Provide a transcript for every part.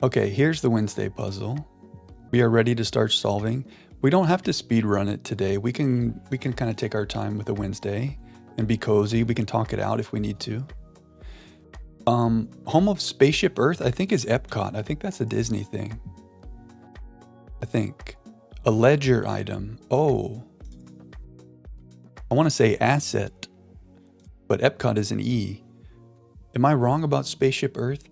Okay, here's the Wednesday puzzle. We are ready to start solving. We don't have to speed run it today. We can kind of take our time with a Wednesday and be cozy. We can talk it out if we need to. Home of Spaceship Earth, I think, is Epcot. I think that's a Disney thing. I think. A ledger item. Oh. I want to say asset, but Epcot is an E. Am I wrong about Spaceship Earth?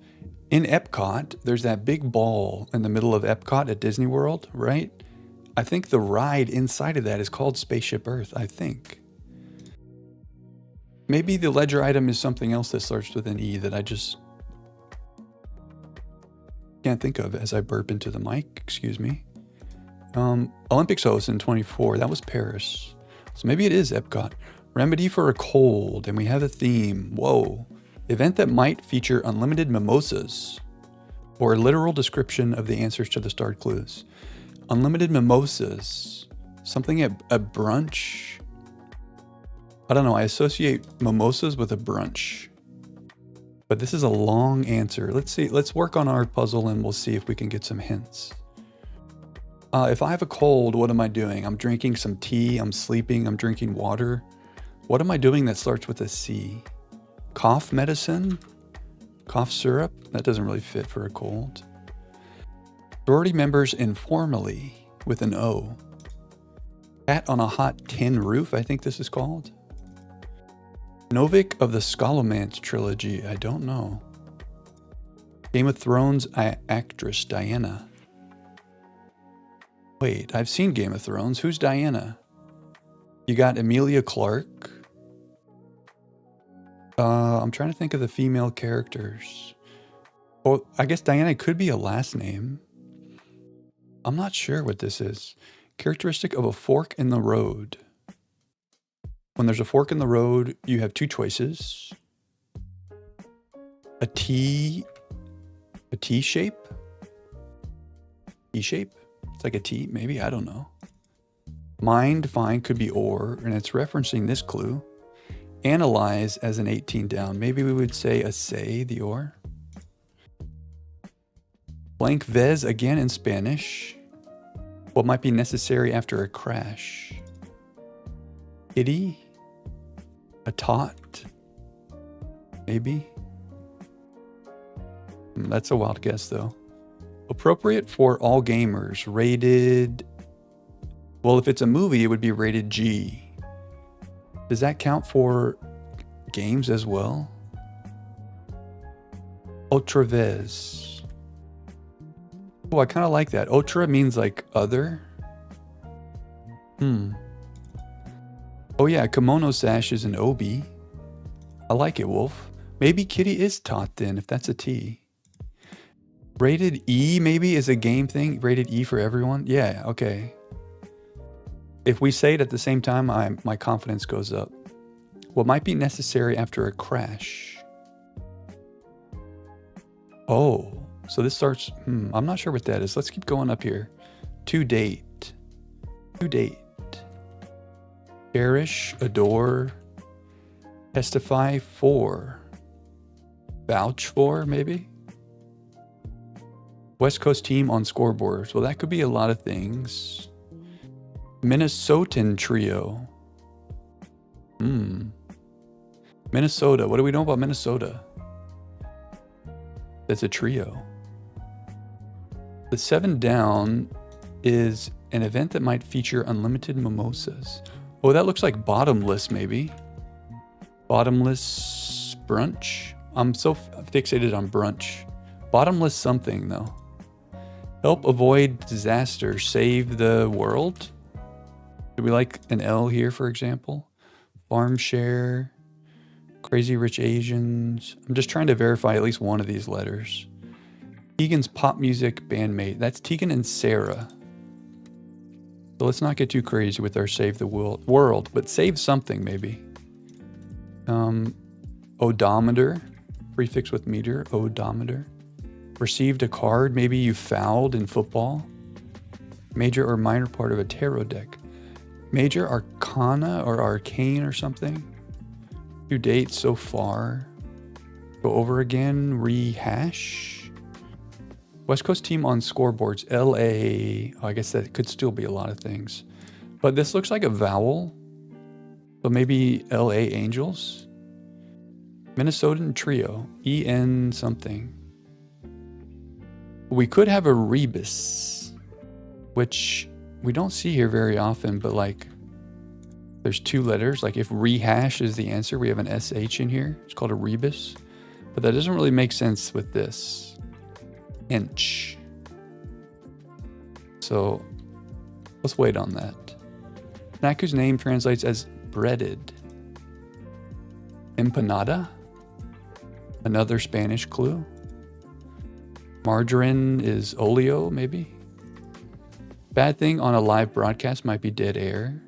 In Epcot, there's that big ball in the middle of Epcot at Disney World, right? I think the ride inside of that is called Spaceship Earth, I think. Maybe the ledger item is something else that starts with an E that I just can't think of as I burp into the mic. Excuse me. Olympics host in 24. That was Paris. So maybe it is Epcot. Remedy for a cold, and we have a theme. Whoa. Event that might feature unlimited mimosas, or a literal description of the answers to the starred clues. Unlimited mimosas. Something at a brunch. I don't know. I associate mimosas with a brunch. But this is a long answer. Let's see. Let's work on our puzzle and we'll see if we can get some hints. If I have a cold, what am I doing? I'm drinking some tea. I'm sleeping. I'm drinking water. What am I doing that starts with a C? Cough medicine? Cough syrup? That doesn't really fit for a cold. Sorority members informally with an O. Cat on a hot tin roof, I think this is called. Novik of the Scholomance trilogy, I don't know. Game of Thrones actress Diana. Wait, I've seen Game of Thrones. Who's Diana? You got Emilia Clarke. I'm trying to think of the female characters. Oh, I guess Diana could be a last name. I'm not sure what this is. Characteristic of a fork in the road. When there's a fork in the road, you have two choices. A T shape? E shape? It's like a T, maybe, I don't know. Mind, find, could be or, and it's referencing this clue. Analyze as an 18 down. Maybe we would say a say, the or. Blank vez again in Spanish. What might be necessary after a crash? Kitty? A tot? Maybe? That's a wild guess though. Appropriate for all gamers. Rated... Well, if it's a movie, it would be rated G. Does that count for games as well? Otra vez. Oh, I kind of like that. Otra means like other. Oh yeah, kimono sash is an obi. I like it, Wolf. Maybe Kitty is tot then, if that's a T. Rated E maybe is a game thing. Rated E for everyone. Yeah, okay. If we say it at the same time, my confidence goes up. What might be necessary after a crash? Oh, so this starts, I'm not sure what that is. Let's keep going up here. To date. To date. Cherish, adore, testify for. Vouch for, maybe? West Coast team on scoreboards. Well, that could be a lot of things. Minnesotan trio. Minnesota. What do we know about Minnesota? That's a trio. The 7 down is an event that might feature unlimited mimosas. Oh, that looks like bottomless, maybe. Bottomless brunch. I'm so fixated on brunch. Bottomless something, though. Help avoid disaster. Save the world. Do we like an L here, for example? Farm share. Crazy Rich Asians. I'm just trying to verify at least one of these letters. Tegan's pop music bandmate. That's Tegan and Sarah. So let's not get too crazy with our save the world, but save something maybe. Odometer. Prefix with meter. Odometer. Received a card. Maybe you fouled in football. Major or minor part of a tarot deck. Major arcana or arcane or something. To date so far. Go over again. Rehash. West Coast team on scoreboards. LA. Oh, I guess that could still be a lot of things. But this looks like a vowel. So maybe LA Angels. Minnesotan trio. EN something. We could have a rebus, which we don't see here very often, but like there's 2 letters. Like if rehash is the answer, we have an SH in here. It's called a rebus. But that doesn't really make sense with this. Inch. So let's wait on that. Snack whose name translates as breaded. Empanada. Another Spanish clue. Margarine is oleo, maybe. Bad thing on a live broadcast might be dead air.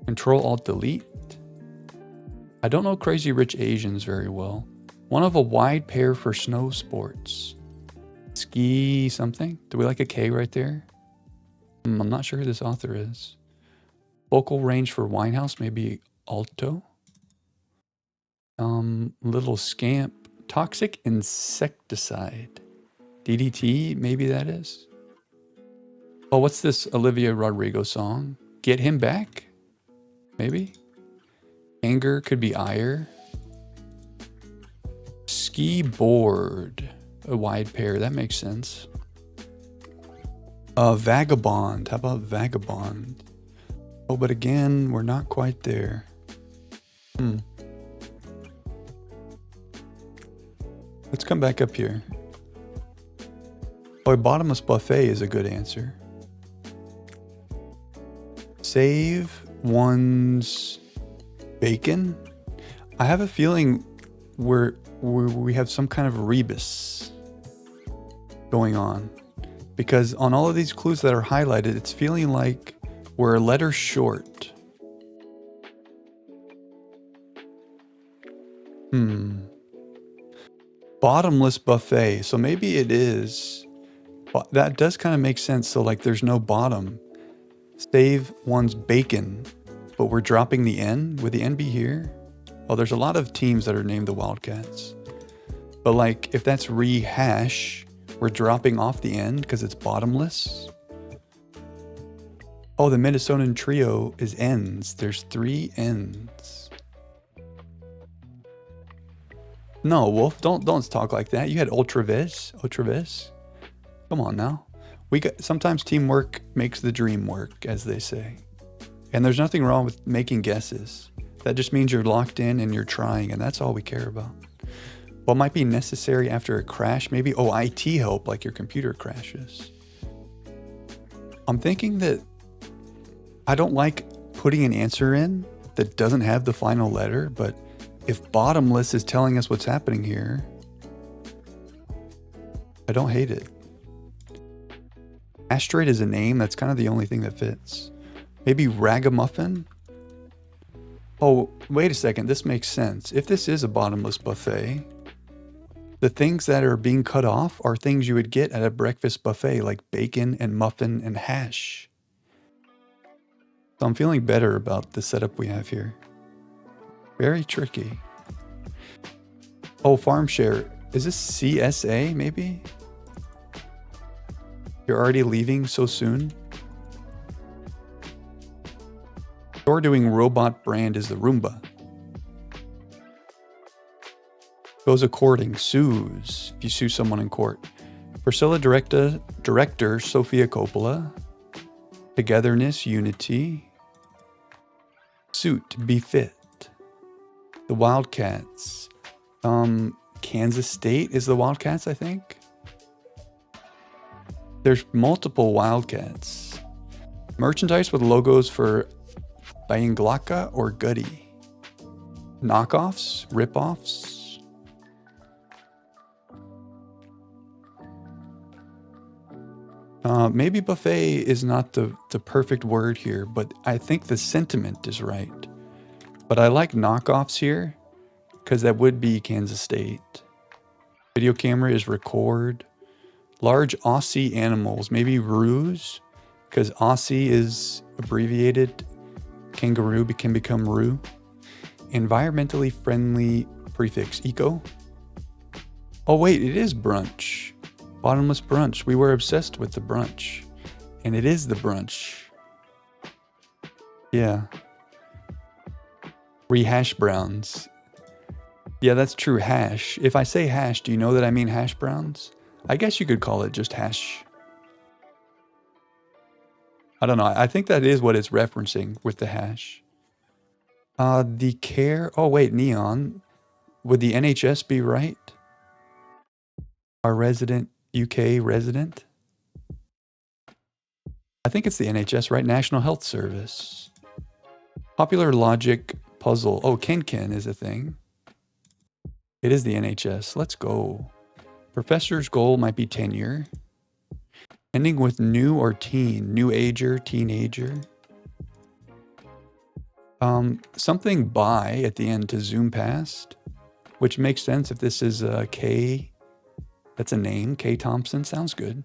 Control-Alt-Delete. I don't know Crazy Rich Asians very well. One of a wide pair for snow sports. Ski something? Do we like a K right there? I'm not sure who this author is. Vocal range for Winehouse, maybe alto. Little Scamp. Toxic insecticide. DDT, maybe that is. Oh, what's this Olivia Rodrigo song? Get Him Back? Maybe? Anger could be ire. Ski board. A wide pair. That makes sense. Vagabond. How about vagabond? Oh, but again, we're not quite there. Let's come back up here. Oh, a bottomless buffet is a good answer. Save one's bacon. I have a feeling we have some kind of rebus going on, because on all of these clues that are highlighted, it's feeling like we're a letter short. Bottomless buffet. So maybe it is. That does kind of make sense. So like there's no bottom. Save one's bacon, but we're dropping the N. Would the N be here? Oh, there's a lot of teams that are named the Wildcats. But like if that's rehash, we're dropping off the N because it's bottomless. Oh, the Minnesotan trio is N's. There's 3 N's. No, Wolf, don't talk like that. You had Ultravis. Come on now. Sometimes teamwork makes the dream work, as they say. And there's nothing wrong with making guesses. That just means you're locked in and you're trying, and that's all we care about. What might be necessary after a crash? Maybe, IT help, like your computer crashes. I'm thinking that I don't like putting an answer in that doesn't have the final letter, but if bottomless is telling us what's happening here, I don't hate it. Asteroid is a name. That's kind of the only thing that fits. Maybe ragamuffin? Oh, wait a second. This makes sense. If this is a bottomless buffet, the things that are being cut off are things you would get at a breakfast buffet, like bacon and muffin and hash. So I'm feeling better about the setup we have here. Very tricky. Oh, farm share. Is this CSA maybe? You're already leaving so soon? You're doing robot brand is the Roomba. Goes according. Sues. If you sue someone in court. Priscilla director Sofia Coppola. Togetherness, unity. Suit, befit. The Wildcats. Kansas State is the Wildcats, I think. There's multiple Wildcats. Merchandise with logos for Bayanglaka or Gutty. Knockoffs, rip-offs. Maybe buffet is not the perfect word here, but I think the sentiment is right. But I like knockoffs here because that would be Kansas State. Video camera is record. Large Aussie animals, maybe roos, because Aussie is abbreviated. Kangaroo can become roo. Environmentally friendly prefix, eco. Oh wait, it is brunch. Bottomless brunch. We were obsessed with the brunch. And it is the brunch. Yeah. Rehash browns. Yeah, that's true. Hash. If I say hash, do you know that I mean hash browns? I guess you could call it just hash. I don't know. I think that is what it's referencing with the hash. The care. Oh, wait, neon. Would the NHS be right? Our resident, UK resident? I think it's the NHS, right? National Health Service. Popular logic puzzle. Oh, Ken is a thing. It is the NHS. Let's go. Professor's goal might be tenure. Ending with new or teen. New ager, teenager. Something by at the end to zoom past, which makes sense if this is K. That's a name. K Thompson. Sounds good.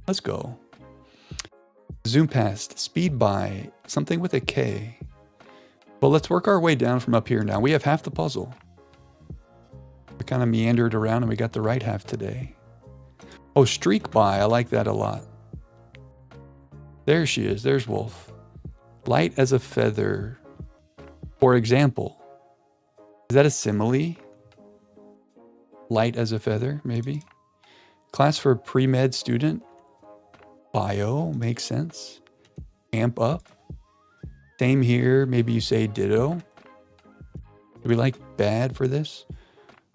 Let's go. Zoom past. Speed by. Something with a K. Well, let's work our way down from up here now. We have half the puzzle. We kind of meandered around and we got the right half today. Oh, streak by. I like that a lot. There she is. There's Wolf. Light as a feather. For example. Is that a simile? Light as a feather, maybe? Class for pre-med student. Bio. Makes sense. Amp up. Same here. Maybe you say ditto. Do we like bad for this?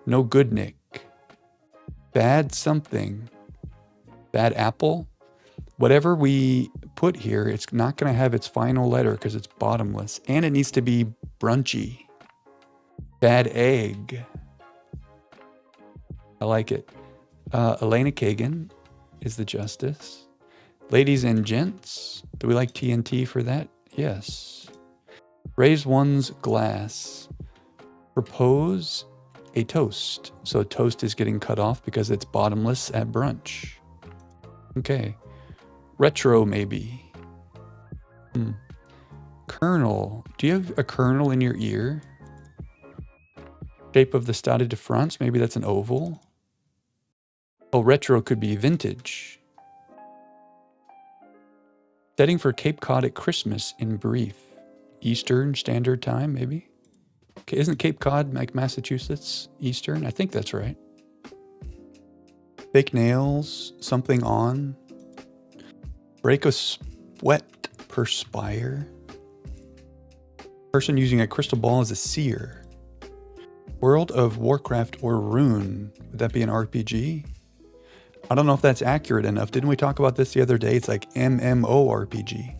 No good Nick. Bad something. Bad apple. Whatever we put here, it's not going to have its final letter because it's bottomless. And it needs to be brunchy. Bad egg. I like it. Elena Kagan is the justice. Ladies and gents. Do we like TNT for that? Yes. Raise one's glass. Propose a toast. So toast is getting cut off because it's bottomless at brunch. Okay. Retro, maybe. Kernel. Do you have a kernel in your ear? Shape of the Stade de France. Maybe that's an oval. Oh, retro could be vintage. Setting for Cape Cod at Christmas in brief. Eastern Standard Time, maybe? Okay, isn't Cape Cod like Massachusetts Eastern? I think that's right. Fake nails. Something on. Break a sweat. Perspire. Person using a crystal ball as a seer. World of Warcraft or Rune. Would that be an RPG? I don't know if that's accurate enough. Didn't we talk about this the other day? It's like MMORPG.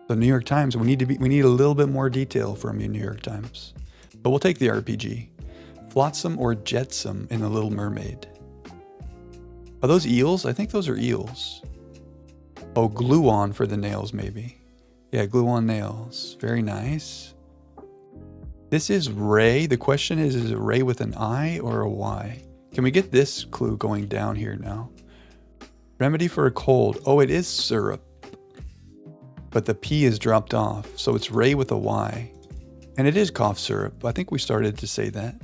The New York Times, we need a little bit more detail from you, New York Times. But we'll take the RPG. Flotsam or Jetsam in The Little Mermaid. Are those eels? I think those are eels. Oh, glue on for the nails, maybe. Yeah, glue on nails. Very nice. This is Ray. The question is it Ray with an I or a Y? Can we get this clue going down here now? Remedy for a cold. Oh, it is syrup. But the P is dropped off. So it's Ray with a Y. And it is cough syrup. I think we started to say that.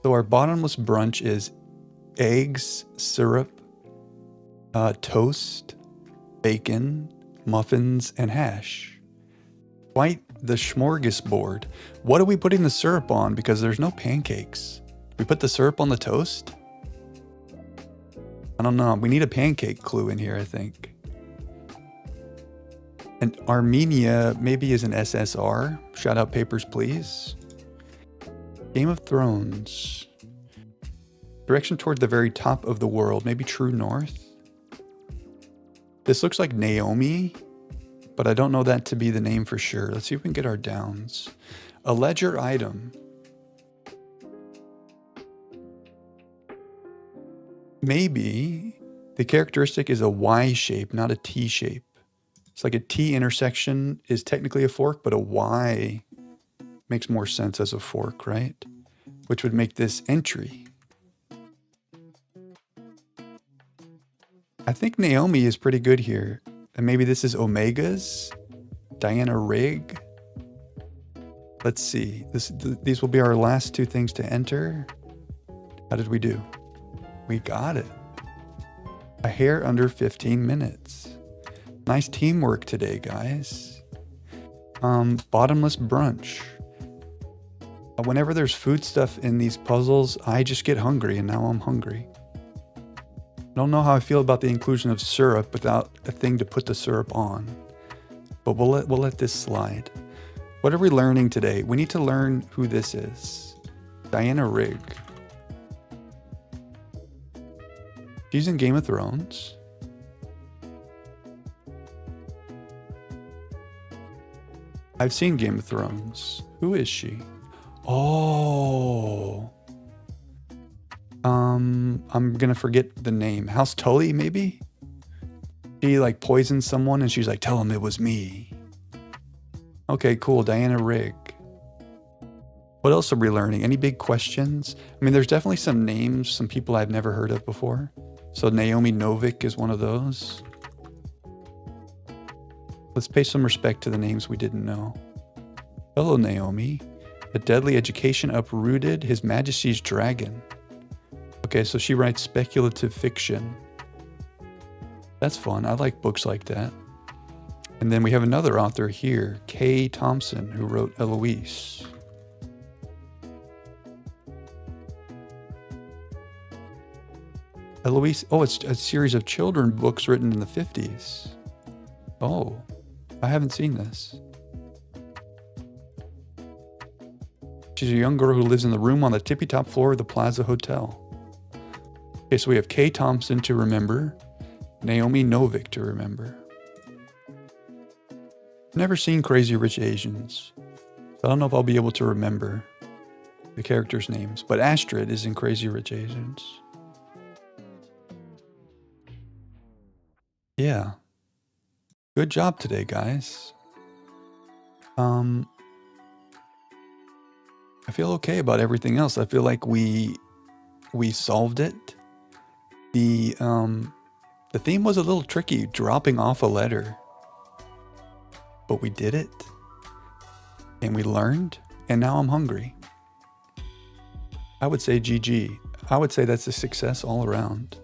So our bottomless brunch is eggs, syrup, toast, bacon, muffins, and hash. Quite the smorgasbord. What are we putting the syrup on? Because there's no pancakes. We put the syrup on the toast? I don't know. We need a pancake clue in here, I think. And Armenia maybe is an SSR. Shout out Papers, Please. Game of Thrones. Direction toward the very top of the world. Maybe true north. This looks like Naomi, but I don't know that to be the name for sure. Let's see if we can get our downs. A ledger item. Maybe the characteristic is a Y shape, not a T shape. It's like a T intersection is technically a fork, but a Y makes more sense as a fork, right? Which would make this entry. I think Naomi is pretty good here. And maybe this is Omegas? Diana Rigg? Let's see. These will be our last two things to enter. How did we do? We got it. A hair under 15 minutes. Nice teamwork today, guys. Bottomless brunch. Whenever there's food stuff in these puzzles, I just get hungry, and now I'm hungry. I don't know how I feel about the inclusion of syrup without a thing to put the syrup on, but we'll let this slide. What are we learning today? We need to learn who this is. Diana Rigg. She's in Game of Thrones. I've seen Game of Thrones. Who is she? Oh. I'm gonna forget the name. House Tully, maybe? She like poisons someone and she's like, tell him it was me. Okay, cool. Diana Rigg. What else are we learning? Any big questions? I mean, there's definitely some names, some people I've never heard of before. So Naomi Novik is one of those. Let's pay some respect to the names we didn't know. Hello, Naomi. A deadly education uprooted His Majesty's dragon. Okay, so she writes speculative fiction. That's fun. I like books like that. And then we have another author here, Kay Thompson, who wrote Eloise. Eloise, oh, it's a series of children books written in the 50s. Oh, I haven't seen this. She's a young girl who lives in the room on the tippy-top floor of the Plaza Hotel. Okay, so we have Kay Thompson to remember, Naomi Novik to remember. Never seen Crazy Rich Asians. So I don't know if I'll be able to remember the characters' names, but Astrid is in Crazy Rich Asians. Yeah. Good job today, guys. I feel okay about everything else. I feel like we solved it. The theme was a little tricky, dropping off a letter. But we did it. And we learned, and now I'm hungry. I would say GG. I would say that's a success all around.